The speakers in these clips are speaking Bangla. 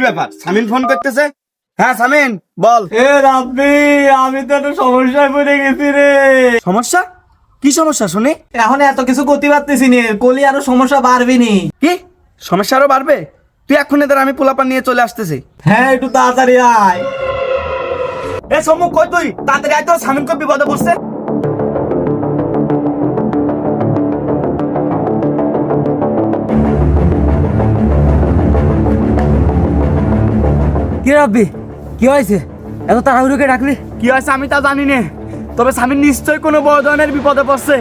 ব্যাপার? সামিন ফোন করতেছে। হ্যাঁ সামিন বল। এ রাব্বি, আমি তো একটা সমস্যায় পড়ে গেছি রে। সমস্যা? কি সমস্যা শুনি? এখন এত কিছু করতে পারতেছি নি, কলি আরো সমস্যা বাড়বি নি। কি সমস্যা আরো বাড়বে? তুই এখন এদের আমি পোলাপান নিয়ে চলে আসতেছি। হ্যাঁ, একটু তাড়াতাড়ি আয়। এ সমু কই তুই? তাড়াতাড়ি আয় তো, সামিন কই বিপদে পড়ছে। কি রাব্বি, কি হয়েছে? এত তাড়াহুড়োকে ডাকলি? কি হয়েছে আমি তা জানি না, তবে সামিন নিশ্চয়ই কোনো বড় ধরনের বিপদে পড়ছে।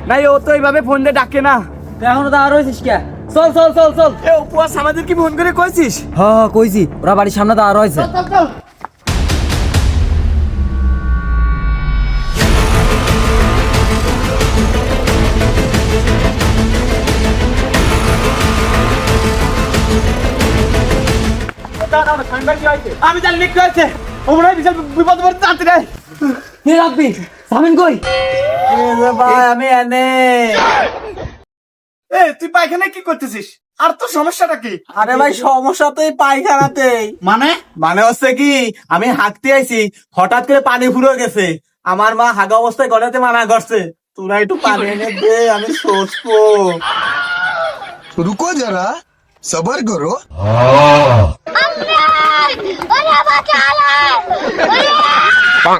নাই ও তো এইভাবে ফোন দিয়ে ডাকে না। এখনো তো আর হয়েছিস কে? চল চল চল চল। এ উপহাস আমাদের কি ফোন করে কইছিস? হ্যাঁ কইছি, ওরা বাড়ির সামনে তো আর হয়েছে। আমি জানি না কি হয়েছে। ও মনে হয় বিশাল বিপদে পড়ছে, তাড়াতাড়ি আয়। কি রাব্বি, সামিন কই? ভাই আমি এনে। এ তুই পায়খানায় কি করতেছিস? আর তোর সমস্যাটা কি? আরে ভাই, সমস্যা তো এই পায়খানাতেই। মানে মানে হচ্ছে কি, আমি হাঁকতে আইছি, হঠাৎ করে পানি ফুরে গেছে। আমার মা হাগা অবস্থায় গড়াতে মানা করছে, তোরা একটু পানি এনে দে, আমি সোচবো। रुको जरा सबर करो। अरे बचा ले!